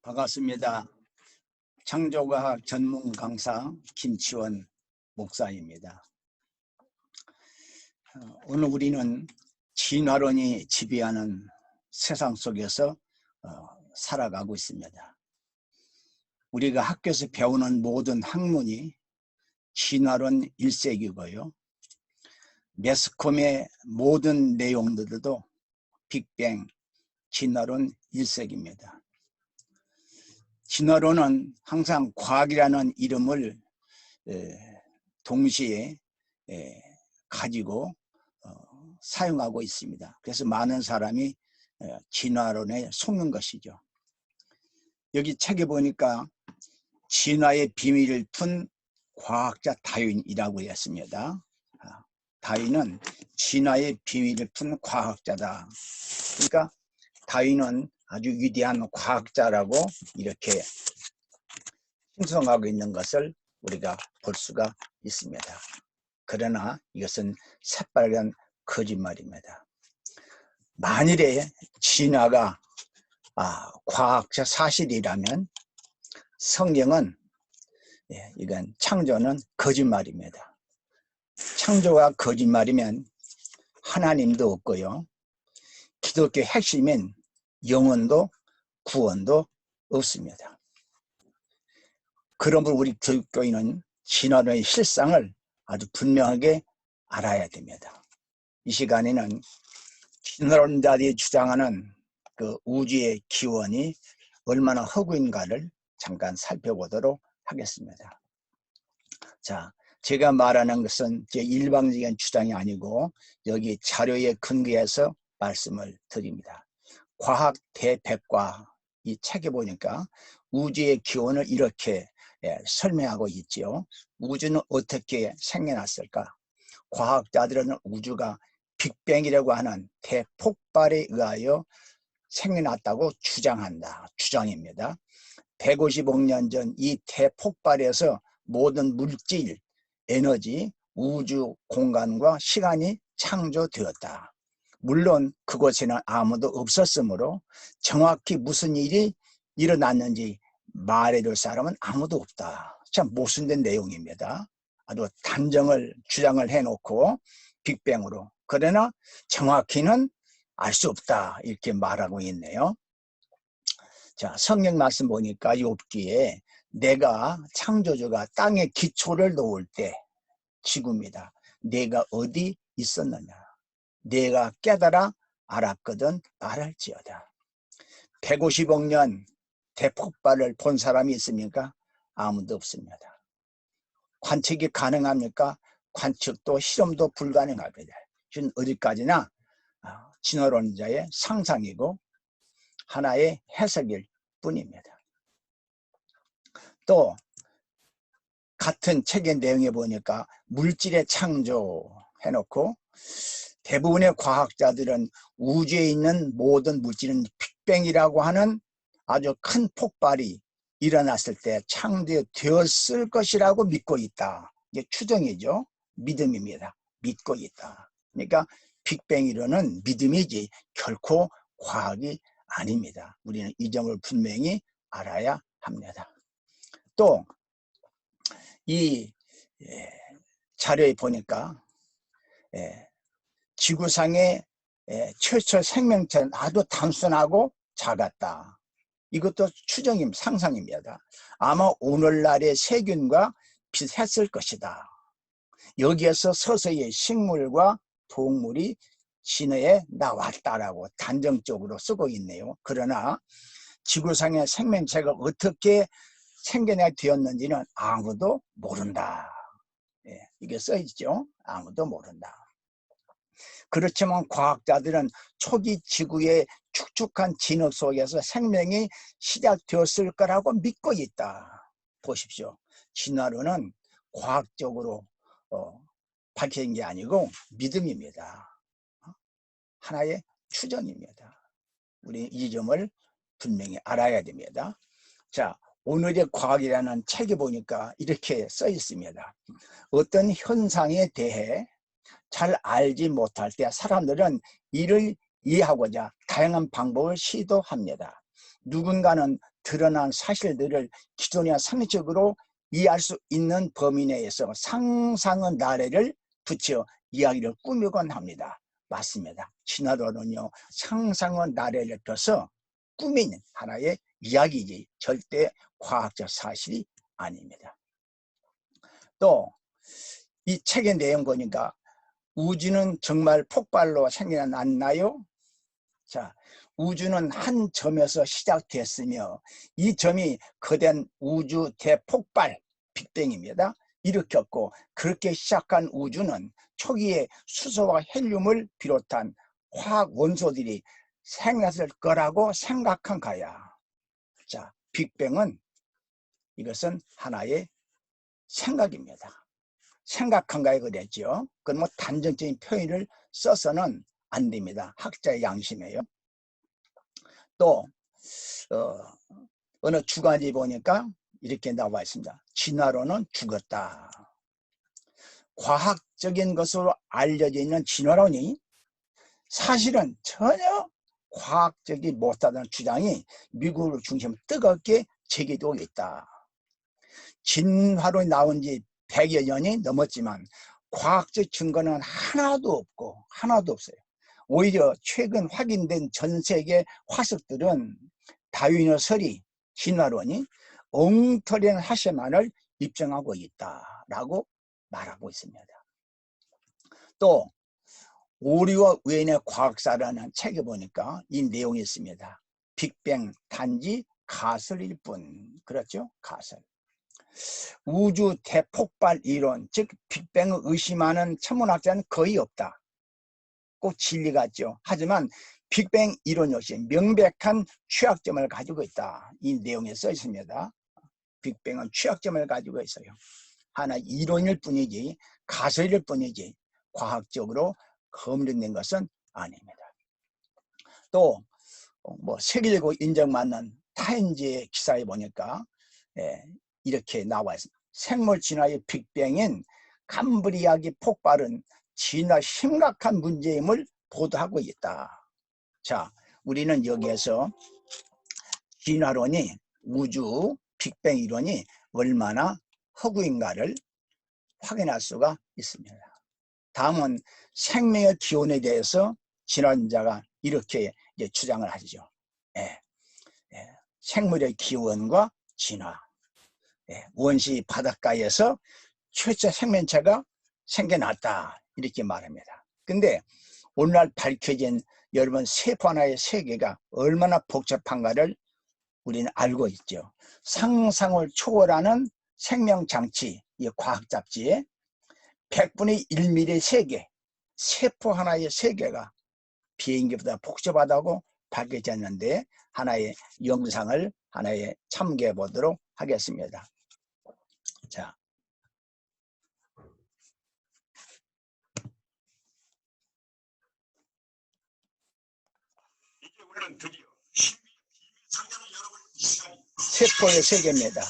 반갑습니다. 창조과학 전문 강사 김치원 목사입니다. 오늘 우리는 진화론이 지배하는 세상 속에서 살아가고 있습니다. 우리가 학교에서 배우는 모든 학문이 진화론 일색이고요. 매스컴의 모든 내용들도 빅뱅, 진화론 일색입니다. 진화론은 항상 과학이라는 이름을 동시에 가지고 사용하고 있습니다. 그래서 많은 사람이 진화론에 속는 것이죠. 여기 책에 보니까 진화의 비밀을 푼 과학자 다윈이라고 했습니다. 다윈은 진화의 비밀을 푼 과학자다. 그러니까 다윈은 아주 위대한 과학자라고 이렇게 형성하고 있는 것을 우리가 볼 수가 있습니다. 그러나 이것은 새빨간 거짓말입니다. 만일에 진화가 과학적 사실이라면 성경은 이건 창조는 거짓말입니다. 창조가 거짓말이면 하나님도 없고요. 기독교 핵심인 영혼도 구원도 없습니다. 그러므로 우리 기독교인은 진화론의 실상을 아주 분명하게 알아야 됩니다. 이 시간에는 진화론자들이 주장하는 그 우주의 기원이 얼마나 허구인가를 잠깐 살펴보도록 하겠습니다. 자, 제가 말하는 것은 제 일방적인 주장이 아니고 여기 자료에 근거해서 말씀을 드립니다. 과학 대백과 이 책에 보니까 우주의 기원을 이렇게 설명하고 있지요. 우주는 어떻게 생겨났을까? 과학자들은 우주가 빅뱅이라고 하는 대폭발에 의하여 생겨났다고 주장입니다. 150억 년 전 이 대폭발에서 모든 물질, 에너지, 우주, 공간과 시간이 창조되었다. 물론 그곳에는 아무도 없었으므로 정확히 무슨 일이 일어났는지 말해줄 사람은 아무도 없다. 참 모순된 내용입니다. 아주 주장을 해놓고 빅뱅으로. 그러나 정확히는 알 수 없다 이렇게 말하고 있네요. 자, 성경 말씀 보니까 욥기에 내가 창조주가 땅에 기초를 놓을 때 지구입니다. 내가 어디 있었느냐? 내가 깨달아 알았거든 말할지어다. 150억 년 대폭발을 본 사람이 있습니까? 아무도 없습니다. 관측이 가능합니까? 관측도 실험도 불가능합니다. 이건 어디까지나 진화론자의 상상이고 하나의 해석일 뿐입니다. 또 같은 책의 내용에 보니까 물질의 창조 해놓고 대부분의 과학자들은 우주에 있는 모든 물질은 빅뱅이라고 하는 아주 큰 폭발이 일어났을 때 창조되었을 것이라고 믿고 있다. 이게 추정이죠. 믿음입니다. 믿고 있다. 그러니까 빅뱅 이론은 믿음이지 결코 과학이 아닙니다. 우리는 이 점을 분명히 알아야 합니다. 또 이 자료에 보니까 지구상의 최초 생명체는 아주 단순하고 작았다. 이것도 추정입니다. 상상입니다. 아마 오늘날의 세균과 비슷했을 것이다. 여기에서 서서히 식물과 동물이 진화해 나왔다라고 단정적으로 쓰고 있네요. 그러나 지구상의 생명체가 어떻게 생겨나게 되었는지는 아무도 모른다. 이게 써있죠. 아무도 모른다. 그렇지만 과학자들은 초기 지구의 축축한 진흙 속에서 생명이 시작되었을 거라고 믿고 있다. 보십시오. 진화론은 과학적으로 밝혀진 게 아니고 믿음입니다. 하나의 추정입니다. 우리 이 점을 분명히 알아야 됩니다. 자, 오늘의 과학이라는 책에 보니까 이렇게 써 있습니다. 어떤 현상에 대해 잘 알지 못할 때 사람들은 이를 이해하고자 다양한 방법을 시도합니다. 누군가는 드러난 사실들을 기존이나 상식적으로 이해할 수 있는 범위 내에서 상상의 나래를 붙여 이야기를 꾸미곤 합니다. 맞습니다. 진화론은요, 상상의 나래를 펴서 꾸민 하나의 이야기지 절대 과학적 사실이 아닙니다. 또 이 책의 내용 보니까 우주는 정말 폭발로 생겨났나요? 자, 우주는 한 점에서 시작됐으며 이 점이 거대한 우주 대폭발 빅뱅입니다. 일으켰고 그렇게 시작한 우주는 초기에 수소와 헬륨을 비롯한 화학 원소들이 생겼을 거라고 생각한 거야. 자, 빅뱅은 이것은 하나의 생각입니다. 생각한가에 그랬죠. 그건 뭐 단정적인 표현을 써서는 안 됩니다. 학자의 양심이에요. 또 어느 주간지 보니까 이렇게 나와 있습니다. 진화론은 죽었다. 과학적인 것으로 알려져 있는 진화론이 사실은 전혀 과학적이 못하다는 주장이 미국을 중심으로 뜨겁게 제기되고 있다. 진화론이 나온 지 100여 년이 넘었지만 과학적 증거는 하나도 없어요. 오히려 최근 확인된 전 세계 화석들은 다윈의 서리, 진화론이 엉터리한 하세만을 입증하고 있다라고 말하고 있습니다. 또 오류와 우연의 과학사라는 책에 보니까 이 내용이 있습니다. 빅뱅 단지 가설일 뿐. 그렇죠? 가설. 우주 대폭발 이론, 즉 빅뱅을 의심하는 천문학자는 거의 없다. 꼭 진리 같죠. 하지만 빅뱅 이론 역시 명백한 취약점을 가지고 있다. 이 내용에 써 있습니다. 빅뱅은 취약점을 가지고 있어요. 하나 이론일 뿐이지 가설일 뿐이지 과학적으로 검증된 것은 아닙니다. 또 뭐 세계적으로 인정받는 타임지의 기사에 보니까 이렇게 나와 있습니다. 생물 진화의 빅뱅인 감브리아기 폭발은 진화 심각한 문제임을 보도하고 있다. 자, 우리는 여기에서 진화론이 우주 빅뱅 이론이 얼마나 허구인가를 확인할 수가 있습니다. 다음은 생명의 기원에 대해서 진화론자가 이렇게 주장을 하죠. 생물의 기원과 진화. 원시 바닷가에서 최초 생명체가 생겨났다 이렇게 말합니다. 근데 오늘날 밝혀진 여러분 세포 하나의 세계가 얼마나 복잡한가를 우리는 알고 있죠. 상상을 초월하는 생명장치, 이 과학 잡지에 100분의 1mm의 세계, 세포 하나의 세계가 비행기보다 복잡하다고 밝혀졌는데 하나의 영상을 하나의 참고해 보도록 하겠습니다. 자, 이제 우리는 드디어 세포의 세계입니다.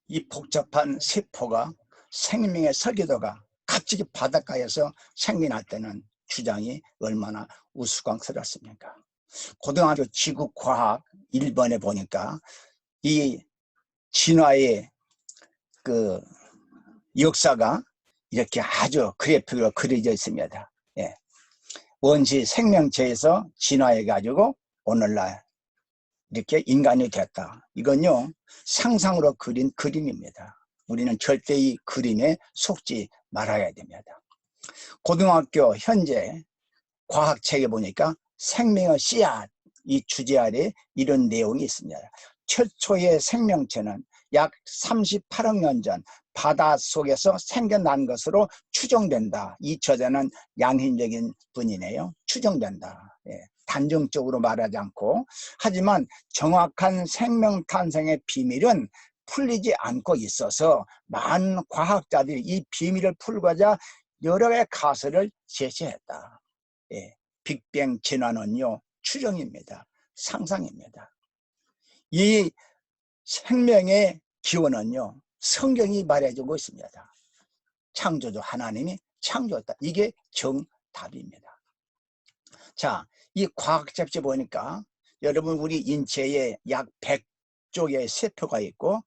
이 복잡한 세포가 생명의 설계도가 갑자기 바닷가에서 생겨날 때는 주장이 얼마나 우스꽝스럽습니까? 고등학교 지구과학 1번에 보니까 이 진화의 그 역사가 이렇게 아주 그래픽으로 그려져 있습니다. 예. 원시 생명체에서 진화해 가지고 오늘날 이렇게 인간이 됐다. 이건요 상상으로 그린 그림입니다. 우리는 절대 이 그림에 속지 말아야 됩니다. 고등학교 현재 과학책에 보니까 생명의 씨앗 이 주제 아래 이런 내용이 있습니다. 최초의 생명체는 약 38억 년 전 바닷속에서 생겨난 것으로 추정된다. 이 저자는 양심적인 분이네요. 추정된다. 예, 단정적으로 말하지 않고, 하지만 정확한 생명 탄생의 비밀은 풀리지 않고 있어서 많은 과학자들이 이 비밀을 풀고자 여러 개의 가설을 제시했다. 예, 빅뱅 진화는요 추정입니다. 상상입니다. 이 생명의 기원은요 성경이 말해주고 있습니다. 창조주 하나님이 창조했다. 이게 정답입니다. 자, 이 과학 잡지 보니까 여러분 우리 인체에 약 100쪽의 세포가 있고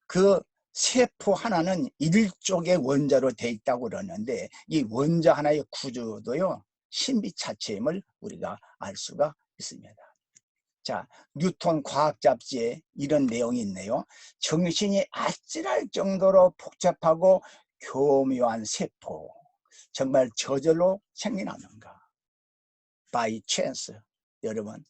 그 세포 하나는 1쪽의 원자로 돼 있다고 그러는데 이 원자 하나의 구조도요 신비차체임을 우리가 알 수가 있습니다. 자, 뉴턴 과학 잡지에 이런 내용이 있네요. 정신이 아찔할 정도로 복잡하고 교묘한 세포, 정말 저절로 생겨나는가? By chance. 여러분,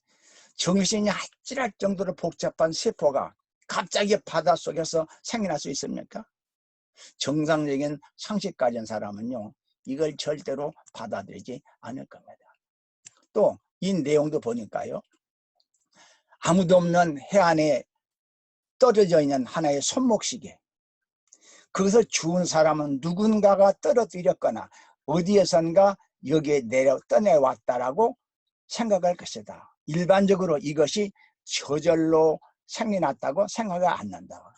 정신이 아찔할 정도로 복잡한 세포가 갑자기 바닷속에서 생겨날 수 있습니까? 정상적인 상식 가진 사람은요 이걸 절대로 받아들이지 않을 겁니다. 또 이 내용도 보니까요 아무도 없는 해안에 떨어져 있는 하나의 손목시계, 그것을 주운 사람은 누군가가 떨어뜨렸거나 어디에선가 여기에 떠내왔다라고 생각할 것이다. 일반적으로 이것이 저절로 생겨났다고 생각을 안 한다.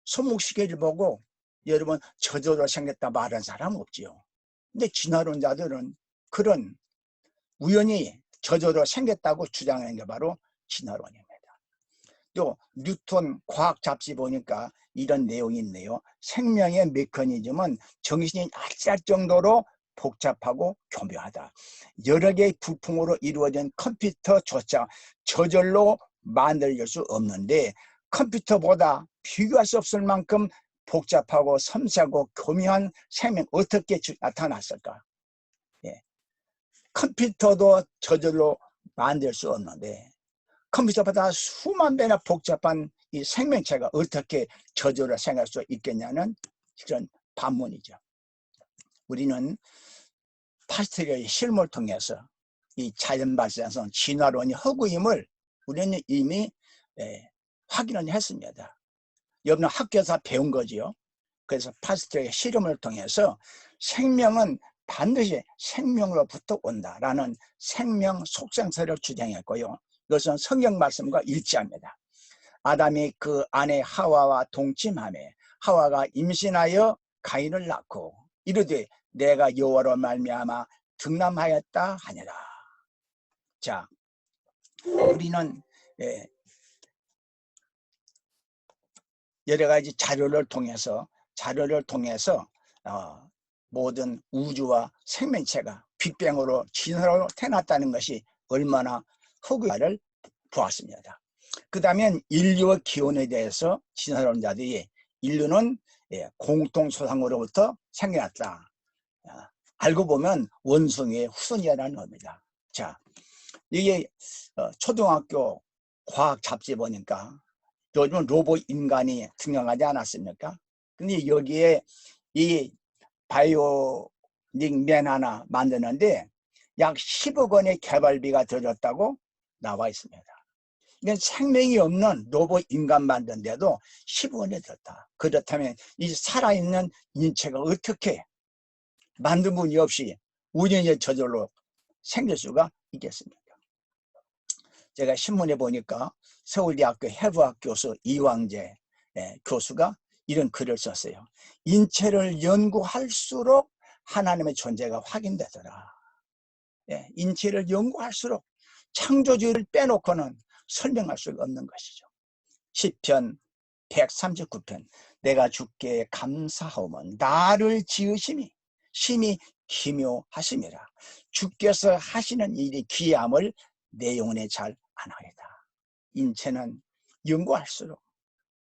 손목시계를 보고 여러분 저절로 생겼다 말하는 사람 없지요. 근데 진화론자들은 그런 우연히 저절로 생겼다고 주장하는 게 바로 진화론입니다. 또 뉴턴 과학 잡지 보니까 이런 내용이 있네요. 생명의 메커니즘은 정신이 아찔할 정도로 복잡하고 교묘하다. 여러 개의 부품으로 이루어진 컴퓨터조차 저절로 만들 수 없는데 컴퓨터보다 비교할 수 없을 만큼 복잡하고 섬세하고 교묘한 생명 어떻게 나타났을까? 예. 컴퓨터도 저절로 만들 수 없는데 컴퓨터보다 수만 배나 복잡한 이 생명체가 어떻게 저절로 생길 수 있겠냐는 그런 반문이죠. 우리는 파스텔의 실험을 통해서 이 자연 발생성 진화론이 허구임을 우리는 이미 확인을 했습니다. 여러분 학교에서 배운 거지요. 그래서 파스텔의 실험을 통해서 생명은 반드시 생명으로부터 온다라는 생명 속성설을 주장했고요. 이것은 성경 말씀과 일치합니다. 아담이 그 아내 하와와 동침하매 하와가 임신하여 가인을 낳고 이르되 내가 여호와로 말미암아 등남하였다 하니라. 자, 우리는 여러 가지 자료를 통해서 모든 우주와 생명체가 빅뱅으로 진화로 태어났다는 것이 얼마나 허구인가를 보았습니다. 그 다음에 인류의 기원에 대해서 진화론자들이 인류는 공통소상으로부터 생겨났다. 알고 보면 원숭이의 후손이라는 겁니다. 자, 이게 초등학교 과학 잡지 보니까 요즘은 로봇 인간이 등장하지 않았습니까? 근데 여기에 이 바이오닉 맨 하나 만드는데 약 10억 원의 개발비가 들었다고 나와 있습니다. 이건 생명이 없는 로봇 인간 만드는데도 10억 원이 들었다. 그렇다면 이 살아있는 인체가 어떻게 만든 분이 없이 우연히 저절로 생길 수가 있겠습니까? 제가 신문에 보니까 서울대학교 해부학 교수 이왕재 교수가 이런 글을 썼어요. 인체를 연구할수록 하나님의 존재가 확인되더라. 인체를 연구할수록 창조주를 빼놓고는 설명할 수가 없는 것이죠. 시편 139편. 내가 주께 감사하오면 나를 지으심이 심히 기묘하심이라. 주께서 하시는 일이 귀함을 내 영혼에 잘 아나이다. 인체는 연구할수록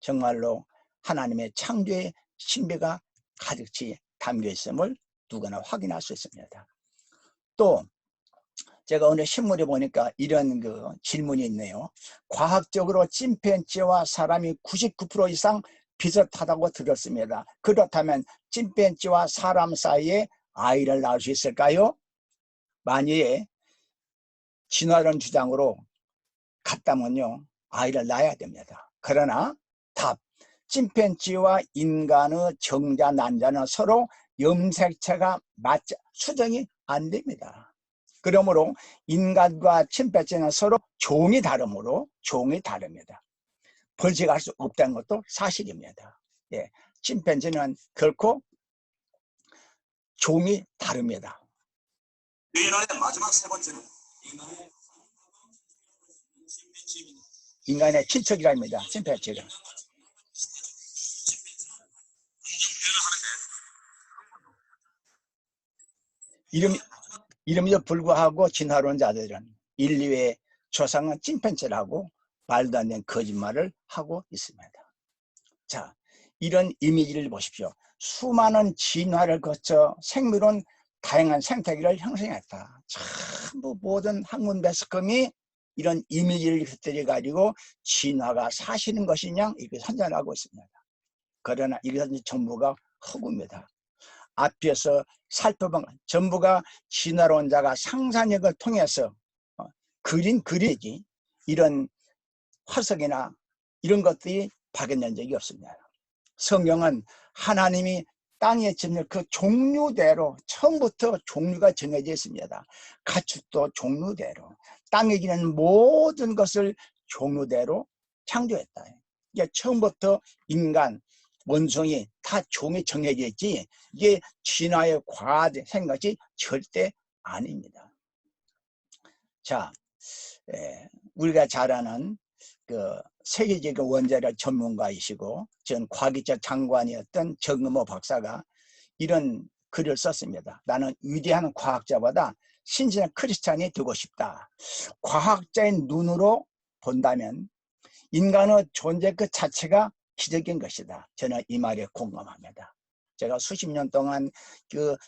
정말로 하나님의 창조의 신비가 가득히 담겨 있음을 누구나 확인할 수 있습니다. 또 제가 오늘 신문에 보니까 이런 질문이 있네요. 과학적으로 침팬지와 사람이 99% 이상 비슷하다고 들었습니다. 그렇다면 침팬지와 사람 사이에 아이를 낳을 수 있을까요? 만약에 진화론 주장으로 갔다면요, 아이를 낳아야 됩니다. 그러나 답, 침팬지와 인간의 정자 난자는 서로 염색체가 수정이 안 됩니다. 그러므로 인간과 침팬지는 서로 종이 다릅니다. 번식할 수 없다는 것도 사실입니다. 예, 침팬지는 결코 종이 다릅니다. 유인원의 마지막 세 번째는 인간의 친척이랍니다. 침팬지가. 이름에도 불구하고 진화론자들은 인류의 조상은 침팬지라고 말도 안 되는 거짓말을 하고 있습니다. 자, 이런 이미지를 보십시오. 수많은 진화를 거쳐 생물은 다양한 생태계를 형성했다. 전부 모든 학문 매스컴이 이런 이미지를 흩뜨려 가지고 진화가 사실인 것이냐 이렇게 선전하고 있습니다. 그러나 이것은 전부가 허구입니다. 앞에서 살펴본 전부가 진화론자가 상상력을 통해서 그린 그리지 이런 화석이나 이런 것들이 발견된 적이 없습니다. 성경은 하나님이 땅에 짓는 그 종류대로 처음부터 종류가 정해져 있습니다. 가축도 종류대로, 땅에 기는 모든 것을 종류대로 창조했다. 이게 처음부터 인간, 원숭이 다 종이 정해져 있지 이게 진화의 과정인 것이 절대 아닙니다. 자, 우리가 잘 아는 세계적인 원자력 전문가이시고 전 과기적 장관이었던 정금호 박사가 이런 글을 썼습니다. 나는 위대한 과학자보다 신실한 크리스찬이 되고 싶다. 과학자의 눈으로 본다면 인간의 존재 그 자체가 기적인 것이다. 저는 이 말에 공감합니다. 제가 수십 년 동안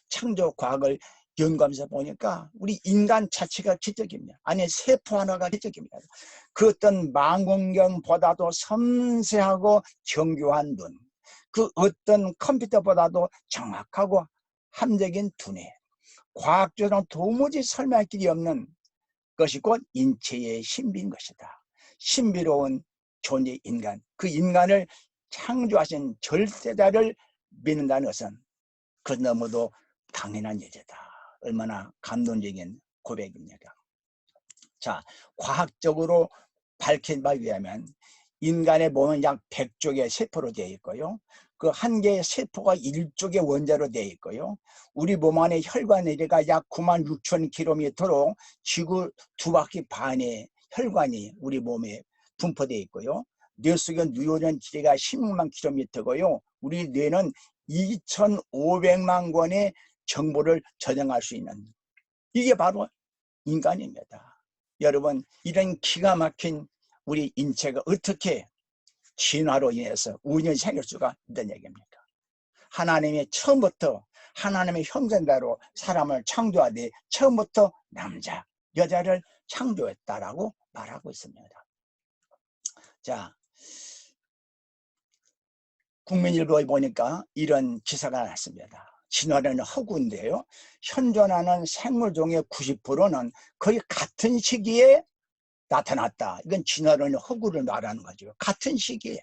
창조 과학을 연구하면서 보니까 우리 인간 자체가 기적입니다. 아니 세포 하나가 기적입니다. 그 어떤 망원경보다도 섬세하고 정교한 눈, 그 어떤 컴퓨터보다도 정확하고 함적인 두뇌, 과학적으로 도무지 설명할 길이 없는 것이 곧 인체의 신비인 것이다. 신비로운 존재 인간, 그 인간을 창조하신 절대자를 믿는다는 것은 그 너무도 당연한 예제다. 얼마나 감동적인 고백입니까? 자, 과학적으로 밝힌 바에 의하면 인간의 몸은 약 100쪽의 세포로 되어 있고요. 그 한 개의 세포가 1쪽의 원자로 되어 있고요. 우리 몸 안에 혈관 내리가 약 96,000km로 지구 2바퀴 반의 혈관이 우리 몸에 분포되어 있고요. 뇌 속의 뉴런 길이가 16만 km고요. 우리 뇌는 2,500만 권의 정보를 저장할 수 있는 이게 바로 인간입니다. 여러분 이런 기가 막힌 우리 인체가 어떻게 진화로 인해서 우연히 생길 수가 있다는 얘기입니까? 하나님이 처음부터 하나님의 형상대로 사람을 창조하되 처음부터 남자, 여자를 창조했다라고 말하고 있습니다. 자, 국민일보에 보니까 이런 기사가 났습니다. 진화는 허구인데요. 현존하는 생물종의 90%는 거의 같은 시기에 나타났다. 이건 진화론의 허구를 말하는 거죠. 같은 시기에.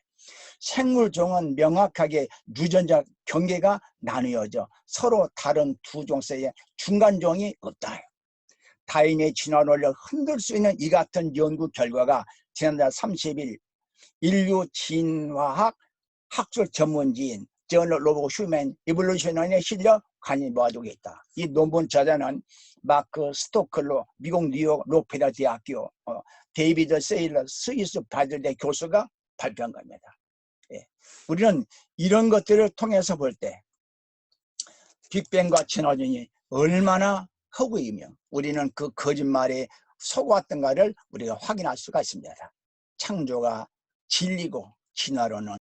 생물종은 명확하게 유전자 경계가 나뉘어져 서로 다른 두 종 사이에 중간종이 없다. 타인의 진화론을 흔들 수 있는 이 같은 연구 결과가 지난달 30일 인류 진화학 학술 전문지인 저널 오브 휴먼 이볼루션에 실려 간이 모아두고 있다. 이 논문 저자는 마크 스토클로 미국 뉴욕 록펠러 대학교 데이비드 세일러 스위스 바젤대 교수가 발표한 겁니다. 예. 우리는 이런 것들을 통해서 볼 때 빅뱅과 진화론이 얼마나 허구이며 우리는 그 거짓말에 속았던가를 우리가 확인할 수가 있습니다. 창조가 진리고 진화론은